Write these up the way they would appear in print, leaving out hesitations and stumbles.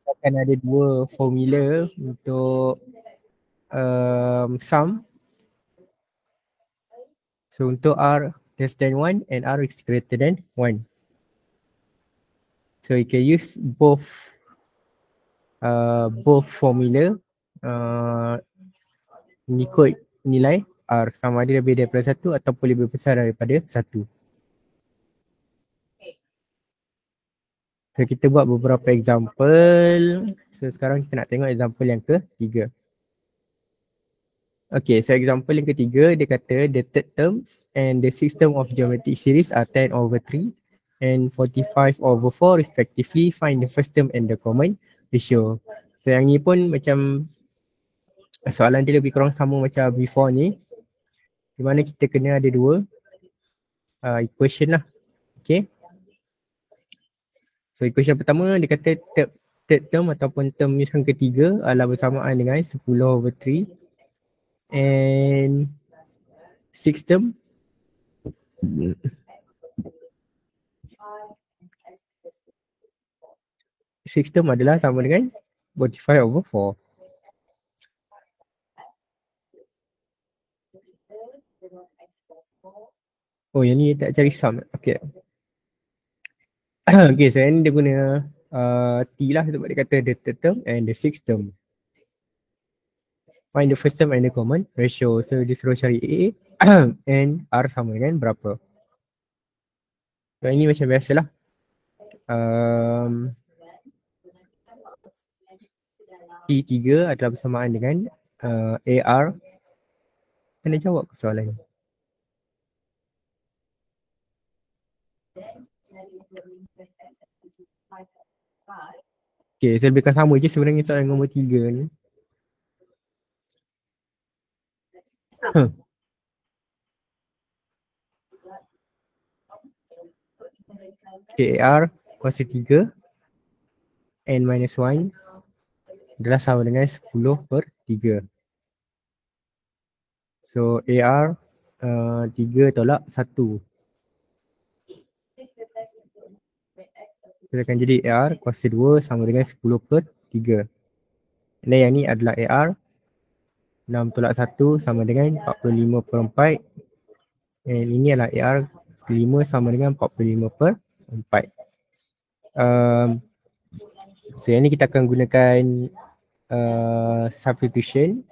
akan ada dua formula untuk sum. So untuk R less than 1 and R is greater than 1. So you can use both formula mengikut nilai R sama ada lebih daripada 1 ataupun lebih besar daripada 1. So kita buat beberapa example. So sekarang kita nak tengok example yang ketiga. Okay, so example yang ketiga dia kata the third terms and the system of geometric series are 10/3 and 45/4 respectively. Find the first term and the common ratio. So yang ni pun macam soalan dia lebih kurang sama macam before ni, di mana kita kena ada dua equation lah. Okay. So equation pertama dia kata third term ataupun term yang ketiga adalah bersamaan dengan 10/3 and sixth term adalah sama dengan 45/4. Oh yang ni tak cari sum. Okay. Okay, so yang ni dia guna T lah sebab dia kata the third term and the sixth term. Find the first term and the common ratio. So dia suruh cari A and R sama dengan berapa. So ini macam biasalah. T3 adalah bersamaan dengan AR. Kena jawab soalan ni. Okay, so lebih kurang sama je sebenarnya soalan nombor 3 ni. Okay, AR kuasa 3 N minus 1 adalah sama dengan 10/3. So AR 3 tolak 1. Kita akan jadi AR kuasa 2 sama dengan 10/3. Dan yang ni adalah AR 6 tolak 1 sama dengan 45/4. Dan ini adalah AR 5 sama dengan 45/4. So yang ni kita akan gunakan substitution.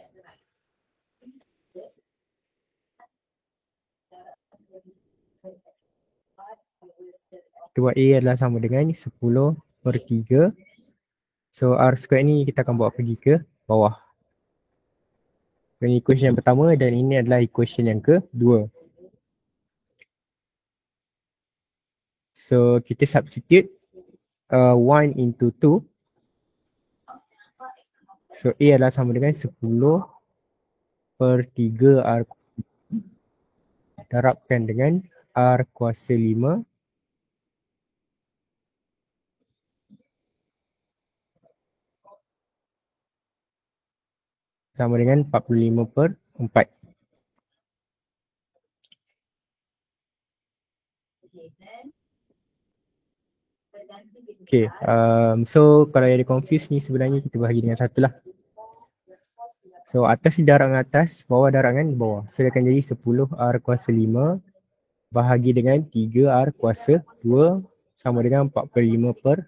Kita buat A adalah sama dengan 10/3. So R square ni kita akan bawa pergi ke bawah. Ini equation yang pertama dan ini adalah equation yang kedua. So kita substitute 1 into 2. So A adalah sama dengan 10/3 R darabkan dengan R kuasa 5 sama dengan 45/4. Okay, so kalau ada confuse ni sebenarnya kita bahagi dengan satu lah. So atas ni darab dengan atas, bawah darab dengan bawah. So dia akan jadi 10R kuasa 5 bahagi dengan 3R kuasa 2 sama dengan 45/4.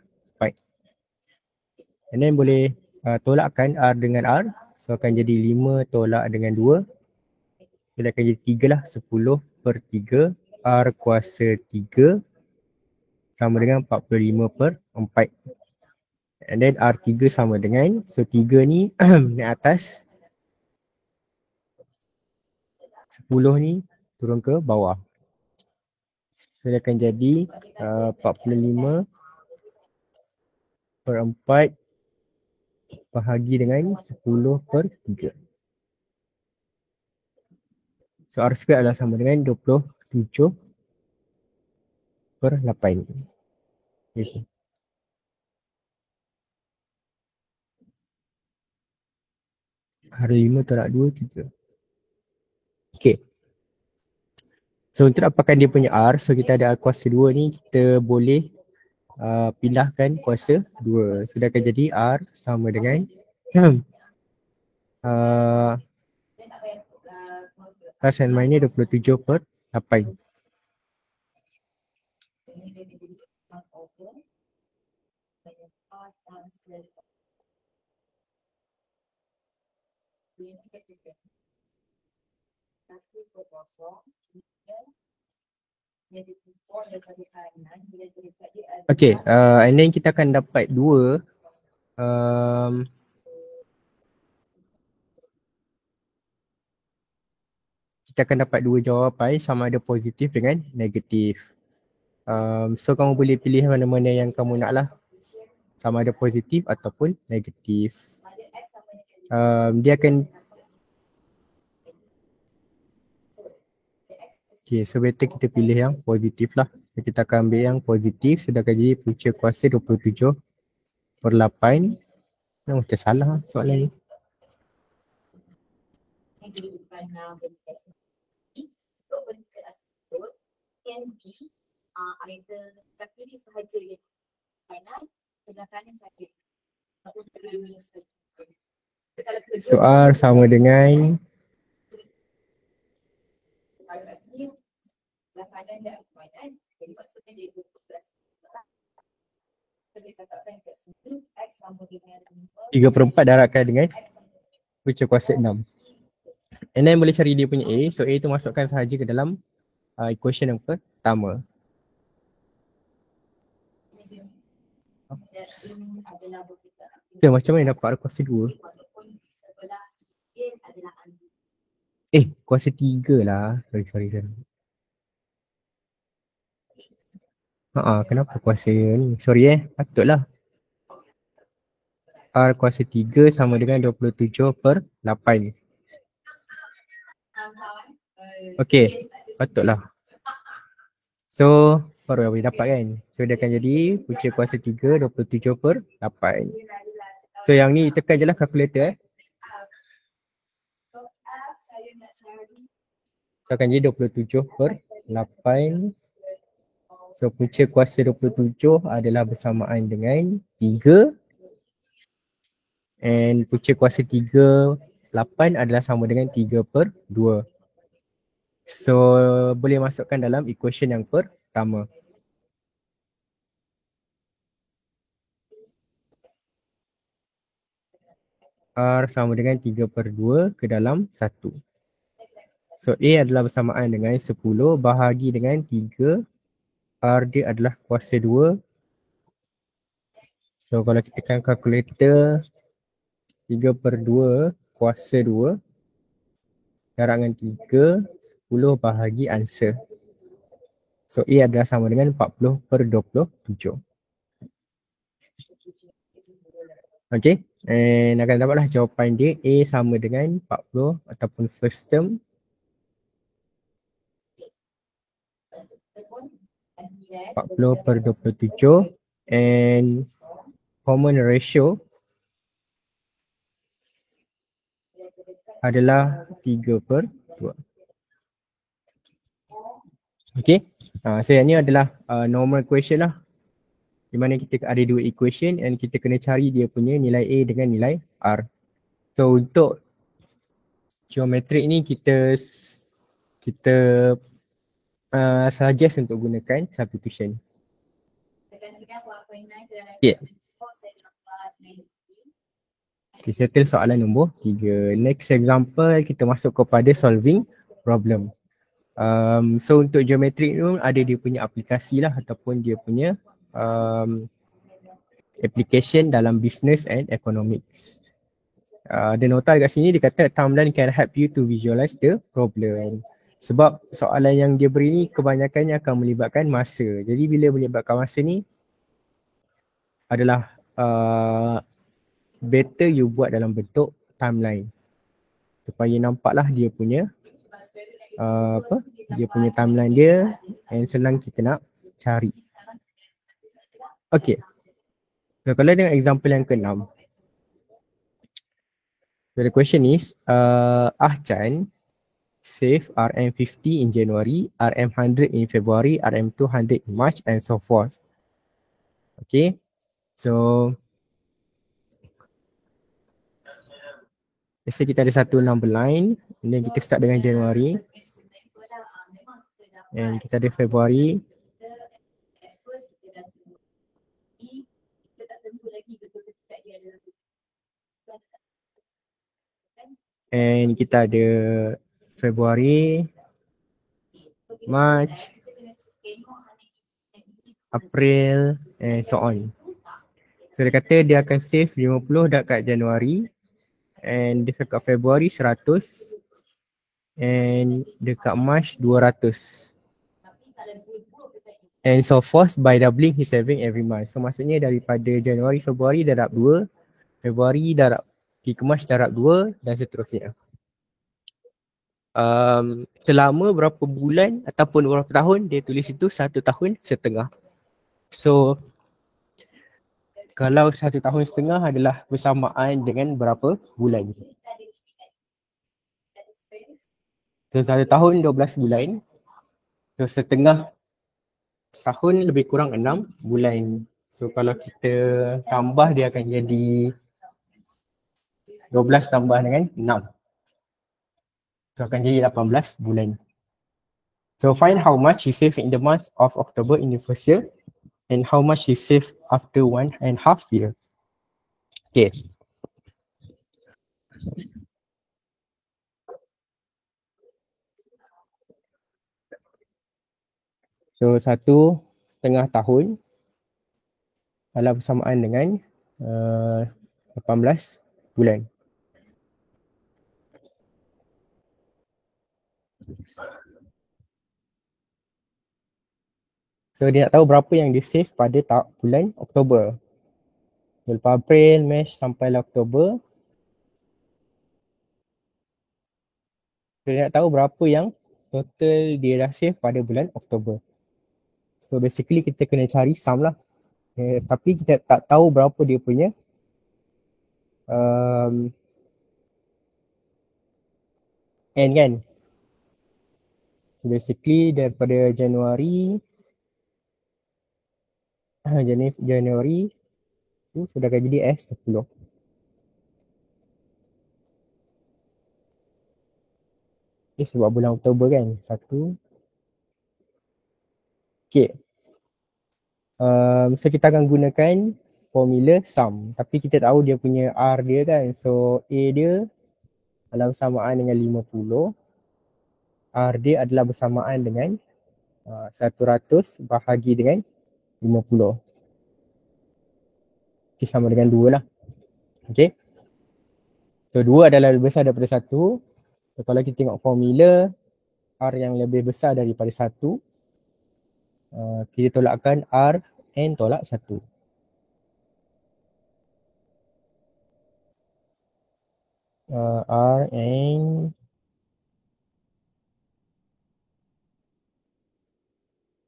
And then boleh tolakkan R dengan R. So akan jadi 5 tolak dengan 2. Dia akan jadi 3 lah. 10/3 R kuasa 3 sama dengan 45/4. And then R3 sama dengan, so 3 ni naik atas, 10 ni turun ke bawah. So dia akan jadi 45/4 bahagi dengan 10/3. So R square adalah sama dengan 27/8. Okay. R5 tolak 2, 3. Okay. So untuk dapatkan dia punya R, so kita ada R kuasa 2 ni, kita boleh pindahkan kuasa 2. Sudah akan jadi R sama dengan plus and minus 27 per 8. Okay, and then kita akan dapat 2 kita akan dapat 2 jawapan sama ada positif dengan negatif. So kamu boleh pilih mana-mana yang kamu nak lah, sama ada positif ataupun negatif. Dia akan so better kita pilih yang positif lah. So kita akan ambil yang positif, sedangkan jadi punca kuasa 27 per 8. Macam salah soalan ni. So R sama dengan tiga per 4 darabkan dengan punca kuasa 6. And then boleh cari dia punya A. So A tu masukkan sahaja ke dalam equation yang pertama. Okay, macam mana dapat kuasa 2? Kuasa 3 lah. Sorry. Kenapa kuasa ni? Sorry patutlah. R kuasa 3 sama dengan 27 per 8. Okay, patutlah. So, baru boleh dapat kan? So, dia akan jadi punca kuasa 3, 27 per 8. So, yang ni tekan je lah kalkulator So, akan jadi 27 per 8. So, punca kuasa 27 adalah bersamaan dengan 3. And punca kuasa 3, 8 adalah sama dengan 3 per 2. So, boleh masukkan dalam equation yang pertama. R sama dengan 3 per 2 ke dalam 1. So, A adalah bersamaan dengan 10 bahagi dengan 3. R dia adalah kuasa 2. So, kalau kita tekan kalkulator, 3 per 2 kuasa 2 darab dengan 3, 10 bahagi answer. So, A adalah sama dengan 40 per 27. Okay, and akan dapatlah jawapan dia A sama dengan 40 ataupun first term. (40 per 27) and common ratio adalah 3 per 2. Okay, so yang ni adalah normal question lah, di mana kita ada 2 equation and kita kena cari dia punya nilai A dengan nilai R. So untuk geometrik ni kita suggest untuk gunakan substitution. Okay. Okay, settle soalan nombor 3. Next example, kita masuk kepada solving problem. So untuk geometrik tu ada dia punya aplikasi lah ataupun dia punya application dalam business and economics. Ada nota dekat sini, dia kata timeline can help you to visualize the problem. Sebab soalan yang dia beri ni kebanyakannya akan melibatkan masa. Jadi bila melibatkan masa ni adalah better you buat dalam bentuk timeline supaya nampaklah dia punya dia punya timeline dia and senang kita nak cari. Okay, so kalau dengan example yang ke-6, so the question is Chan save RM50 in January, RM100 in February, RM200 in March and so forth. Okay. So let's say kita ada satu number line, then kita start dengan Januari, and kita ada Februari, and kita ada Februari, March, April, and so on. So dia kata dia akan save 50 dekat Januari, and dekat Februari 100, and dekat March 200. And so forth by doubling his saving every month. So maksudnya daripada Januari, Februari darab 2, Februari darab 3 March darab 2 dan seterusnya. Selama berapa bulan ataupun berapa tahun dia tulis itu 1 tahun setengah. So kalau 1 tahun setengah adalah bersamaan dengan berapa bulan. So 1 tahun 12 bulan. So setengah tahun lebih kurang 6 bulan. So kalau kita tambah dia akan jadi 12 tambah dengan 6. So akan jadi 18 bulan. So find how much you save in the month of October in the first year and how much you save after 1.5 year. Okay. So 1.5 tahun adalah bersamaan dengan 18 bulan. So dia nak tahu berapa yang dia save pada bulan Oktober. Lepas April, Mei sampailah Oktober. So dia nak tahu berapa yang total dia dah save pada bulan Oktober. So basically kita kena cari sum lah. Tapi kita tak tahu berapa dia punya end kan. So basically daripada Januari tu sudah akan jadi S10. Sebab bulan Oktober kan. 1. Okay. So kita akan gunakan formula sum. Tapi kita tahu dia punya R dia kan. So A dia adalah bersamaan dengan 50. R dia adalah bersamaan dengan 100 bahagi dengan 50. Okay, sama dengan 2 lah. Okay. So 2 adalah lebih besar daripada 1. So kalau kita tengok formula R yang lebih besar daripada 1, kita tolakkan R N tolak 1. R N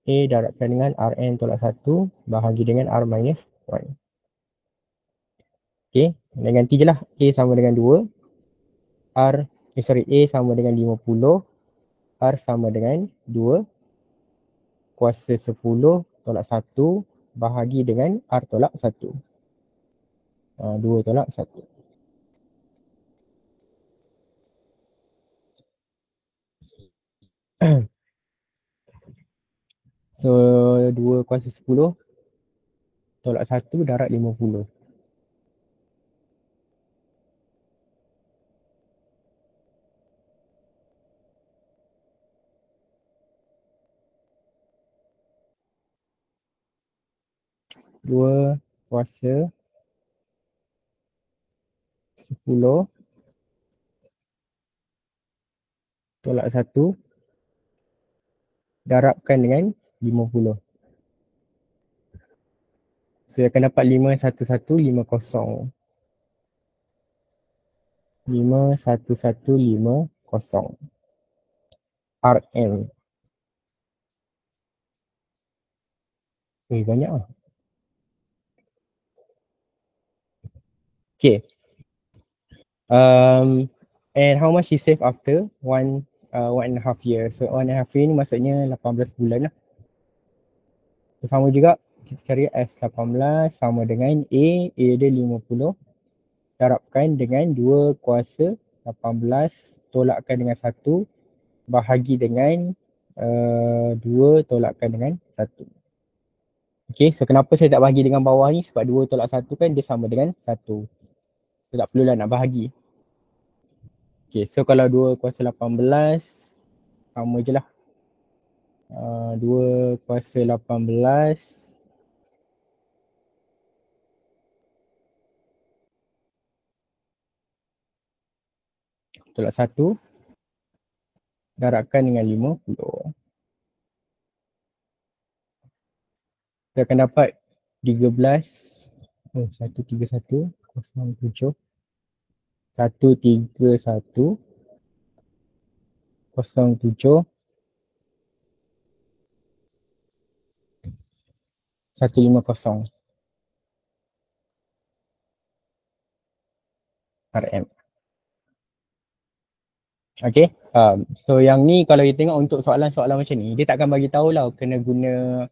A darabkan dengan Rn tolak 1 bahagi dengan R minus 1. Okay, dan ganti je lah. A sama dengan 2. A sama dengan 50. R sama dengan 2 kuasa 10 tolak 1 bahagi dengan R tolak 1. 2 tolak 1. So 2 kuasa 10 tolak 1 darab 50. Dua kuasa 10 tolak 1 darabkan dengan 50. So akan dapat 51150. 51150 RM. Banyak lah. Okay. And how much he save after 1.5 year. So 1.5 year ni maksudnya 18 bulan lah. So, sama juga kita cari S18 sama dengan A dia 50. Darabkan dengan 2 kuasa 18 tolakkan dengan 1 bahagi dengan 2 tolakkan dengan 1. Okay, so kenapa saya tak bahagi dengan bawah ni? Sebab 2 tolak 1 kan dia sama dengan 1. So tak perlulah nak bahagi. Okay, so kalau 2 kuasa 18 sama je lah. 2 kuasa 18 tolak 1 darabkan dengan 50. Kita akan dapat 13 131 07 131 07 150 RM. Okay, so yang ni kalau kita tengok untuk soalan-soalan macam ni, dia takkan bagi tahu lah kena guna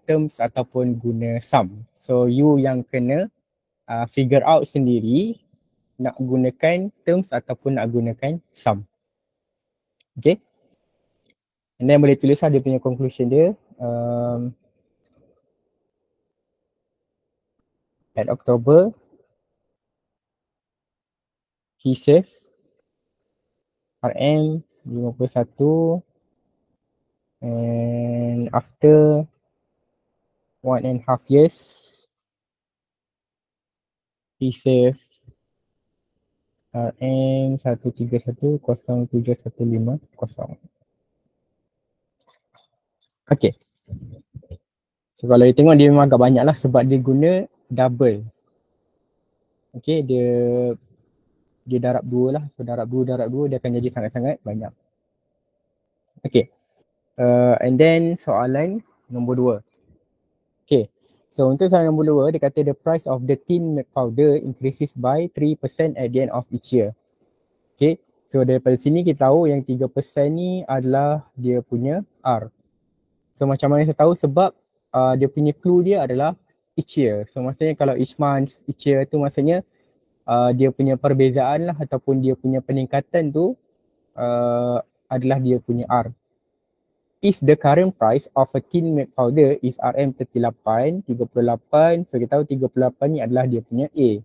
terms ataupun guna sum. So you yang kena figure out sendiri nak gunakan terms ataupun nak gunakan sum. Okay, and then boleh tulis lah dia punya conclusion dia. At October, he saved RM 51 and after 1.5 years he saved RM 131,07,150. Okay, so kalau dia tengok dia memang agak banyak lah sebab dia guna double. Okay, dia darab 2 lah. So darab 2 dia akan jadi sangat-sangat banyak. Okay, and then soalan nombor 2. Okay, so untuk soalan nombor 2 dia kata the price of the tin milk powder increases by 3% at the end of each year. Okay, so daripada sini kita tahu yang 3% ni adalah dia punya R. So macam mana saya tahu? Sebab dia punya clue dia adalah each year. So maksudnya kalau each month, each year tu maksudnya dia punya perbezaan lah ataupun dia punya peningkatan tu adalah dia punya R. If the current price of a tin milk powder is RM38, so kita tahu 38 ni adalah dia punya A.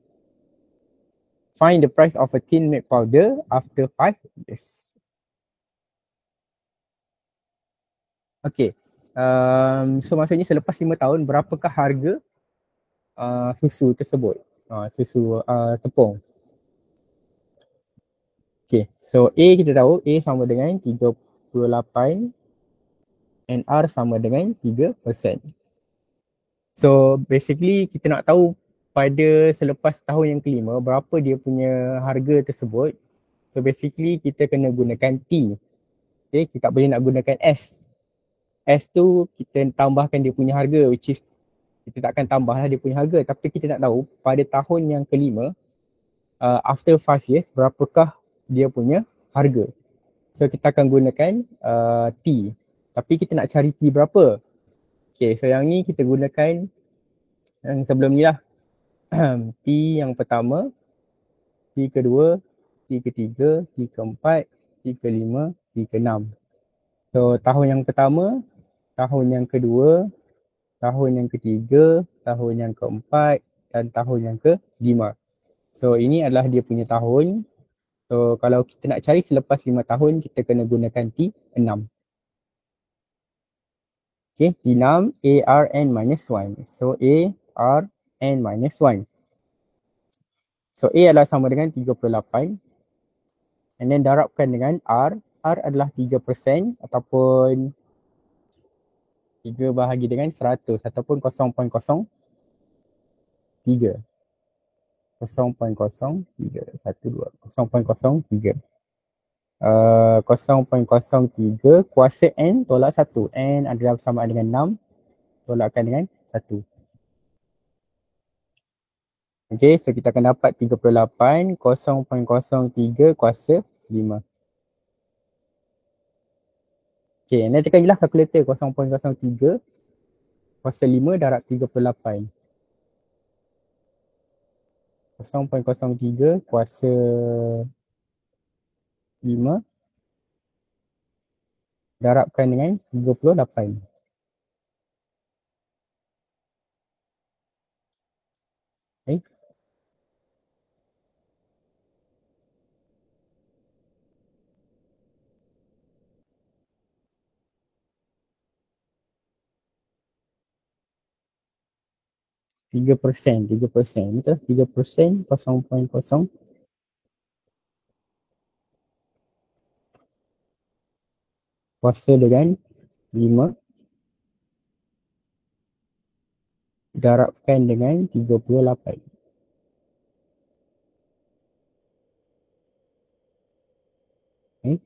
Find the price of a tin milk powder after 5 years. Okay, so maksudnya selepas 5 tahun berapakah harga susu tersebut? Susu tepung. Okay, so A kita tahu A sama dengan 38 and R sama dengan 3%. So basically kita nak tahu pada selepas tahun yang kelima berapa dia punya harga tersebut. So basically kita kena gunakan T. Okay, kita tak boleh nak gunakan S. S tu kita tambahkan dia punya harga, which is kita takkan tambahlah dia punya harga, tapi kita nak tahu pada tahun yang kelima after 5 years berapakah dia punya harga. So kita akan gunakan T, tapi kita nak cari T berapa. Okay, so yang ni kita gunakan yang sebelum ni lah. T yang pertama, T kedua, T ketiga, T keempat, T kelima, T keenam. So tahun yang pertama, tahun yang kedua, tahun yang ketiga, tahun yang keempat dan tahun yang kelima. So ini adalah dia punya tahun. So kalau kita nak cari selepas 5 tahun, kita kena gunakan T6. Okay, T6 ARN-1. So ARN-1. So A adalah sama dengan 38. And then darabkan dengan R. R adalah 3% ataupun 3 bahagi dengan 100 ataupun 0.03. 0.03. 0.03 kuasa N tolak 1. N adalah sama dengan 6 tolakkan dengan 1. Okay, so kita akan dapat 38, 0.03 kuasa 5. Okay, nanti tekan je lah kalkulator 0.03 kuasa 5 darab 38. 0.03 kuasa 5 darabkan dengan 38. Okay. Tiga persen. Betul? 3%, 0.0 kuasa dengan 5 darabkan dengan 38. Okay.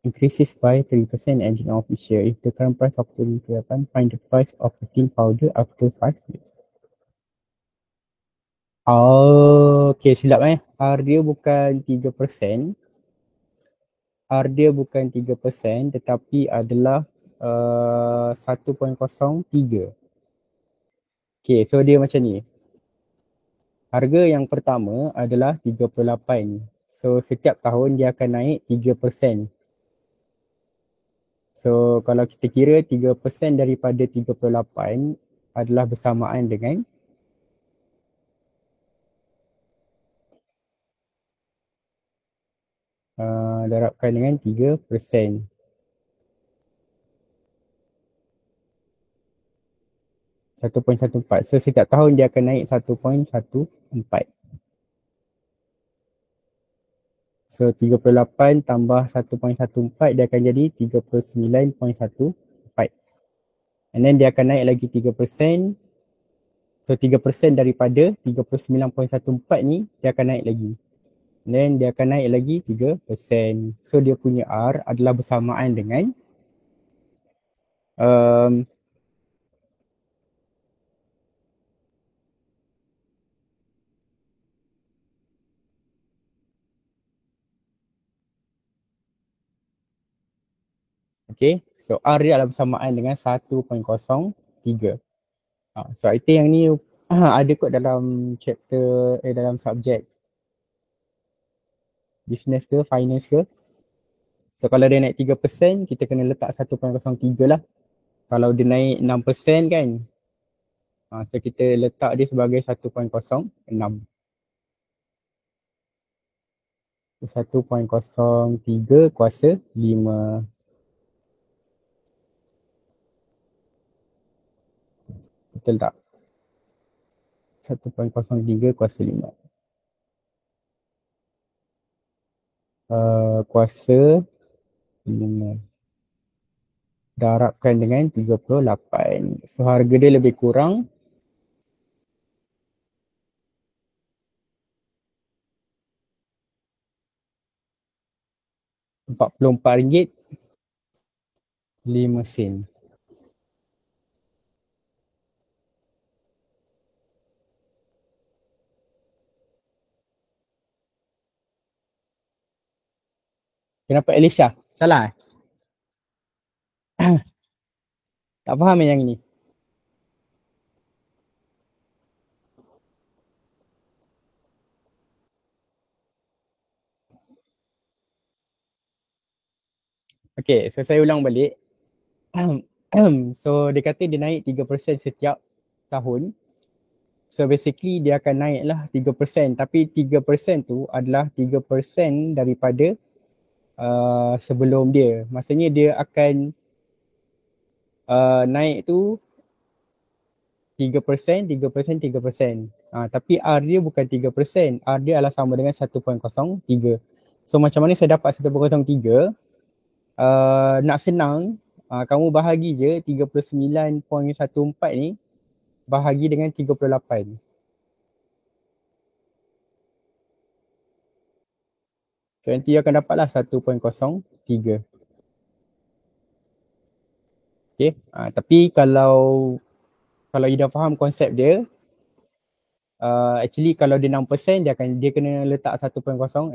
Increases by 3% engine of each year. If the current price of 38, find the price of a tin powder after 5 years. Oh, okay, silap R dia bukan 3%. R dia bukan 3% tetapi adalah 1.03. Okay, so dia macam ni. Harga yang pertama adalah 38. So setiap tahun dia akan naik 3%. So kalau kita kira 3% daripada 38 adalah bersamaan dengan darabkan dengan 3%. 1.14. So setiap tahun dia akan naik 1.14. So 38 tambah 1.14 dia akan jadi 39.14. And then dia akan naik lagi 3%. So 3% daripada 39.14 ni dia akan naik lagi. And then dia akan naik lagi 3%. So dia punya R adalah bersamaan dengan okay. So R dia adalah bersamaan dengan 1.03. So I think yang ni ada kot dalam chapter dalam subjek business ke finance ke. So kalau dia naik 3%, kita kena letak 1.03 lah. Kalau dia naik 6% kan, so kita letak dia sebagai 1.06. 1.03 kuasa 5. Betul tak? 1.03 kuasa 5. Kuasa 5 darabkan dengan 38. So harga dia lebih kurang 44 ringgit 5 sen. Kenapa Alicia? Salah tak faham yang ni. Okay, so saya ulang balik. So dia kata dia naik 3% setiap tahun. So basically dia akan naik lah 3%. Tapi 3% tu adalah 3% daripada sebelum dia. Maksudnya dia akan naik tu 3%, 3%, 3%. Tapi R dia bukan 3%. R dia adalah sama dengan 1.03. So macam mana saya dapat 1.03? Nak senang, kamu bahagi je 39.14 ni bahagi dengan 38. So nanti akan dapatlah 1.03. Okay. Tapi kalau you dah faham konsep dia, actually kalau dia 6% dia kena letak 1.06.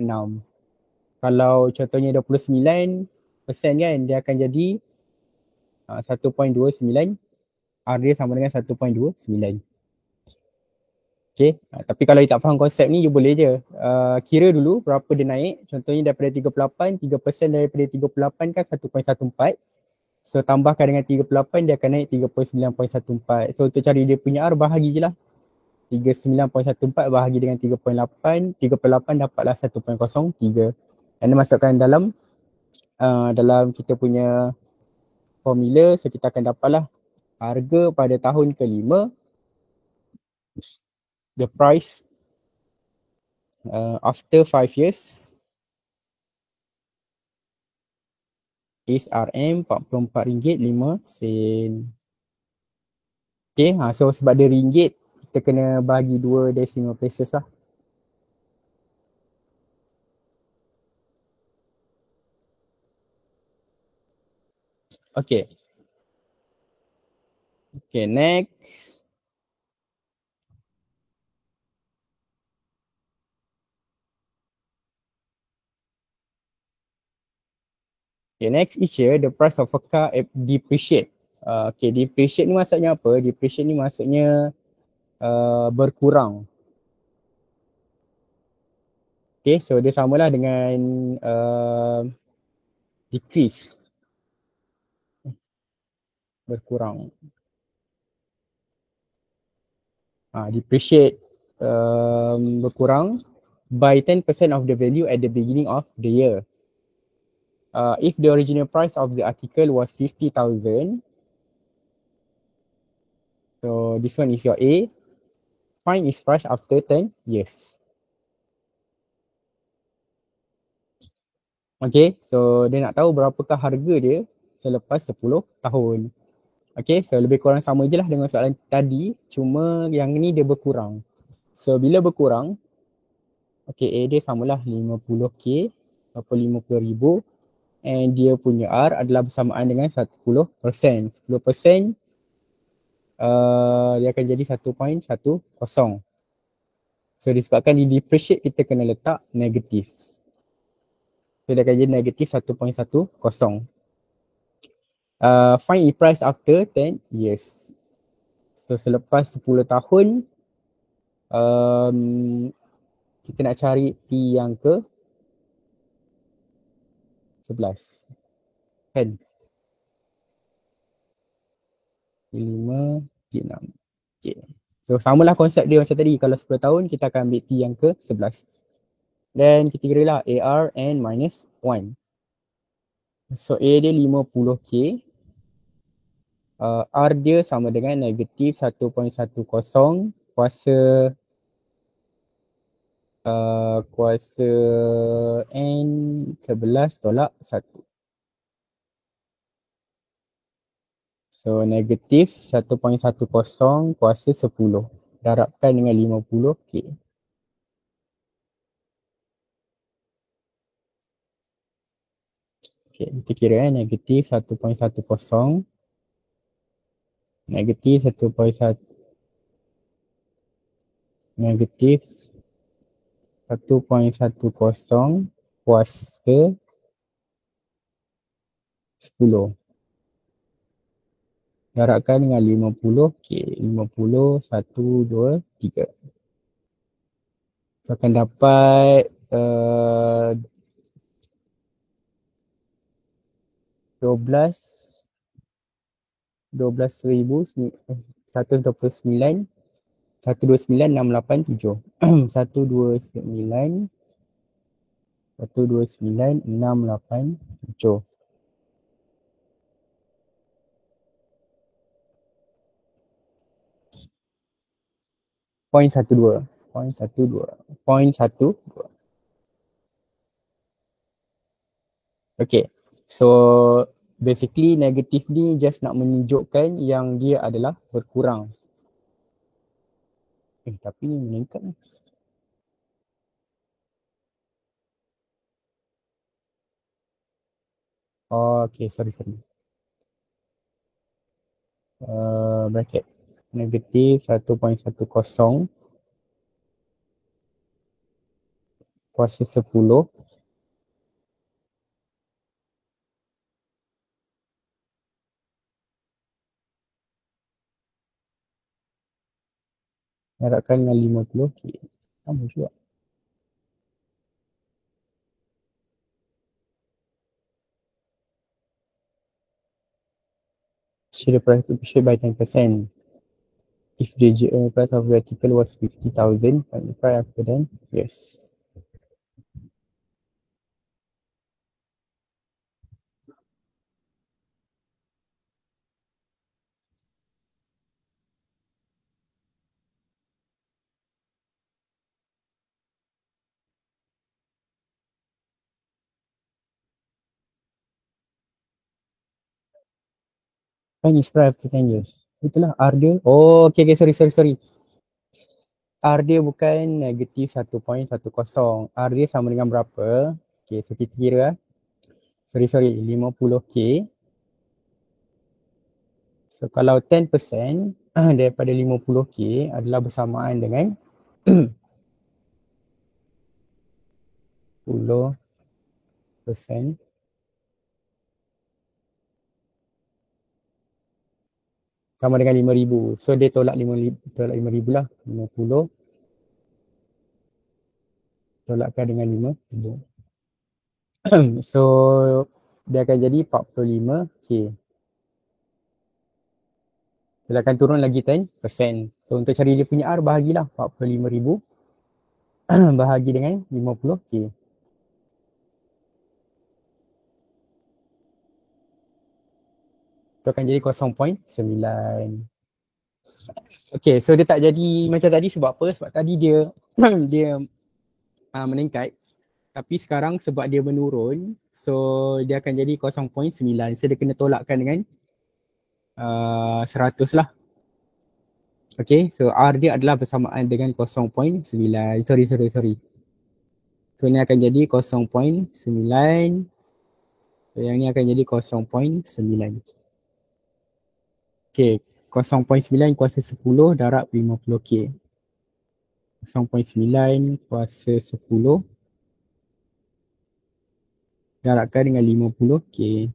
Kalau contohnya 29, persen kan, dia akan jadi 1.29, R dia sama dengan 1.29. Okay, tapi kalau you tak faham konsep ni, you boleh je kira dulu berapa dia naik. Contohnya daripada 38, 3% daripada 38 kan 1.14. So tambahkan dengan 38, dia akan naik 39.14. So untuk cari dia punya R, bahagi je lah. 39.14 bahagi dengan 3.8, 38 dapatlah 1.03. Dan dia masukkan dalam kita punya formula. So kita akan dapatlah harga pada tahun kelima, the price after 5 years is RM44.5. Okay, so sebab dia ringgit, kita kena bagi 2 decimal places lah. Okay. Okay, next. Okay, next each year, the price of a car depreciate. Okay, depreciate ni maksudnya apa? Depreciate ni maksudnya berkurang. Okay, so dia samalah dengan decrease. Berkurang. Depreciate berkurang by 10% of the value at the beginning of the year. If the original price of the article was 50,000, so this one is your A. Find its price after 10 years. Okay, so dia nak tahu berapakah harga dia selepas 10 tahun. Okay, so lebih kurang sama je lah dengan soalan tadi, cuma yang ni dia berkurang. So bila berkurang, okay, A dia samalah 50K atau 50,000, and dia punya R adalah bersamaan dengan 10%. 10% dia akan jadi 1.10. So disebabkan di depreciate, kita kena letak negatif. So dia akan jadi negatif 1.10. Find the price after 10 years. So selepas 10 tahun, kita nak cari T yang ke 11. Kan? 5, T6. Okay. So samalah konsep dia macam tadi. Kalau 10 tahun, kita akan ambil T yang ke 11. Dan kita kira lah AR and minus 1. So A dia 50K. R dia sama dengan negatif 1.10 kuasa N 11 tolak 1. So negatif 1.10 kuasa 10 darabkan dengan 50K. Okay, kita kira negatif 1.10 negatif 1.1 negatif 1.10 kuasa 10 darabkan dengan 50K. 50, 1, 2, 3. So akan dapat 12,129 129,687 129,687. Point 12. Okay, so basically negatif ni just nak menunjukkan yang dia adalah berkurang. Tapi ni meningkat ni. Oh, okay, sorry. Bracket. Negatif 1.10 kuasa 10 Darabkan dengan 50k. Sama juga. So the price appreciate by 10%. If the price of the article was 50,000, and try after then, yes. Kan is price after 10 years. Itulah R dia. Oh, okay, sorry. R dia bukan negatif 1.10. R dia sama dengan berapa? Okay, so kita kira lah. Sorry, 50k. So kalau 10% daripada 50k adalah bersamaan dengan 10% sama dengan 5,000. So dia tolak 5,000 lah. 50 tolakkan dengan 5,000. So dia akan jadi 45k. Dia akan turun lagi 10%. So untuk cari dia punya R, bahagilah 45,000 bahagi dengan 50k. Itu akan jadi 0.9. Okay, so dia tak jadi macam tadi sebab apa? Sebab tadi dia dia meningkat. Tapi sekarang sebab dia menurun, so dia akan jadi 0.9. So dia kena tolakkan dengan 100 lah. Okay, so R dia adalah bersamaan dengan 0.9. Sorry. So ni akan jadi 0.9. So yang ni akan jadi 0.9. Okay, 0.9 kuasa 10 darab 50k. 0.9 kuasa 10 darabkan dengan 50k.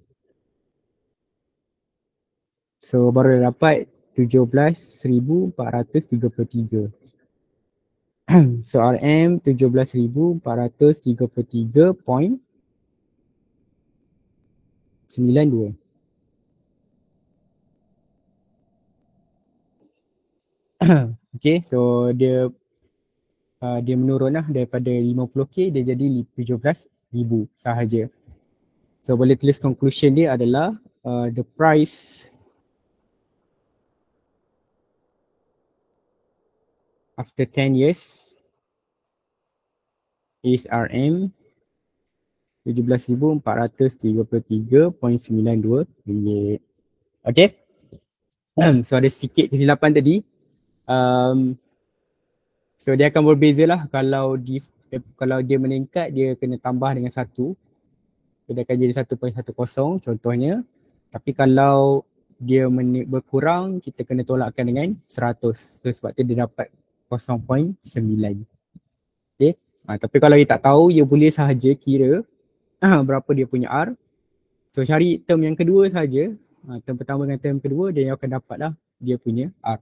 So baru dah dapat 17,433. So RM 17,433.92. Okay, so dia menurun lah daripada 50k dia jadi 17,000 sahaja. So boleh tulis conclusion dia adalah the price after 10 years is RM 17,433.92 ringgit. Okay. So ada sikit kesilapan tadi. So dia akan berbeza lah kalau dia meningkat dia kena tambah dengan 1. Dia akan jadi 1.10 contohnya. Tapi kalau dia berkurang kita kena tolakkan dengan 100. So sebab tu dia dapat 0.9. Okay. Tapi kalau dia tak tahu dia boleh sahaja kira berapa dia punya R. So cari term yang kedua saja. Term pertama dengan term kedua dia akan dapat lah dia punya R.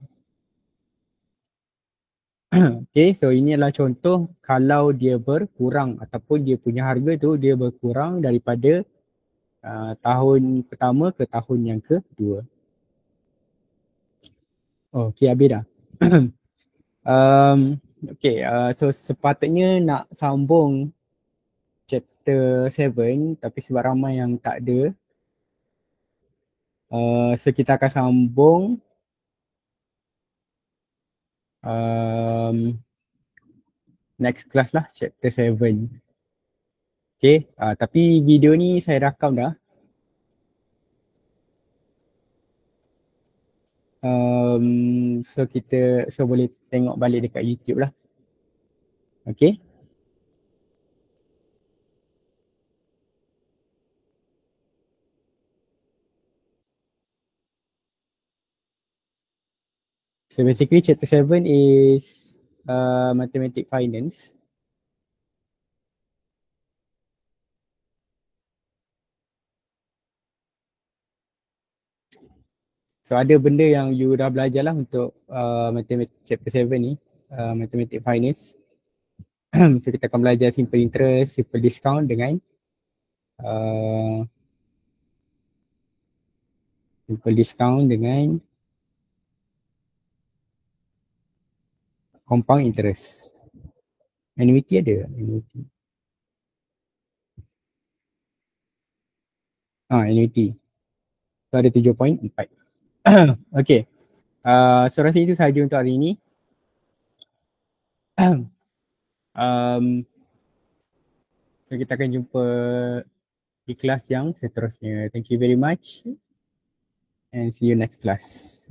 Okay, so ini adalah contoh kalau dia berkurang ataupun dia punya harga tu dia berkurang daripada tahun pertama ke tahun yang kedua. Oh, okay, habis dah. Okay, so sepatutnya nak sambung chapter 7 tapi sebab ramai yang tak ada. So kita akan sambung next class lah, chapter 7. Okay, tapi video ni saya rakam dah. So boleh tengok balik dekat YouTube lah. Okay. So basically chapter 7 is mathematics finance. So ada benda yang you dah belajar lah untuk mathematics chapter 7 ni. Mathematics Finance. So kita akan belajar simple interest, simple discount dengan uh, simple discount dengan compound interest. Annuity ada? Annuity. Annuity. So ada 7.4. Okay. So rasa itu sahaja untuk hari ini. So kita akan jumpa di kelas yang seterusnya. Thank you very much and see you next class.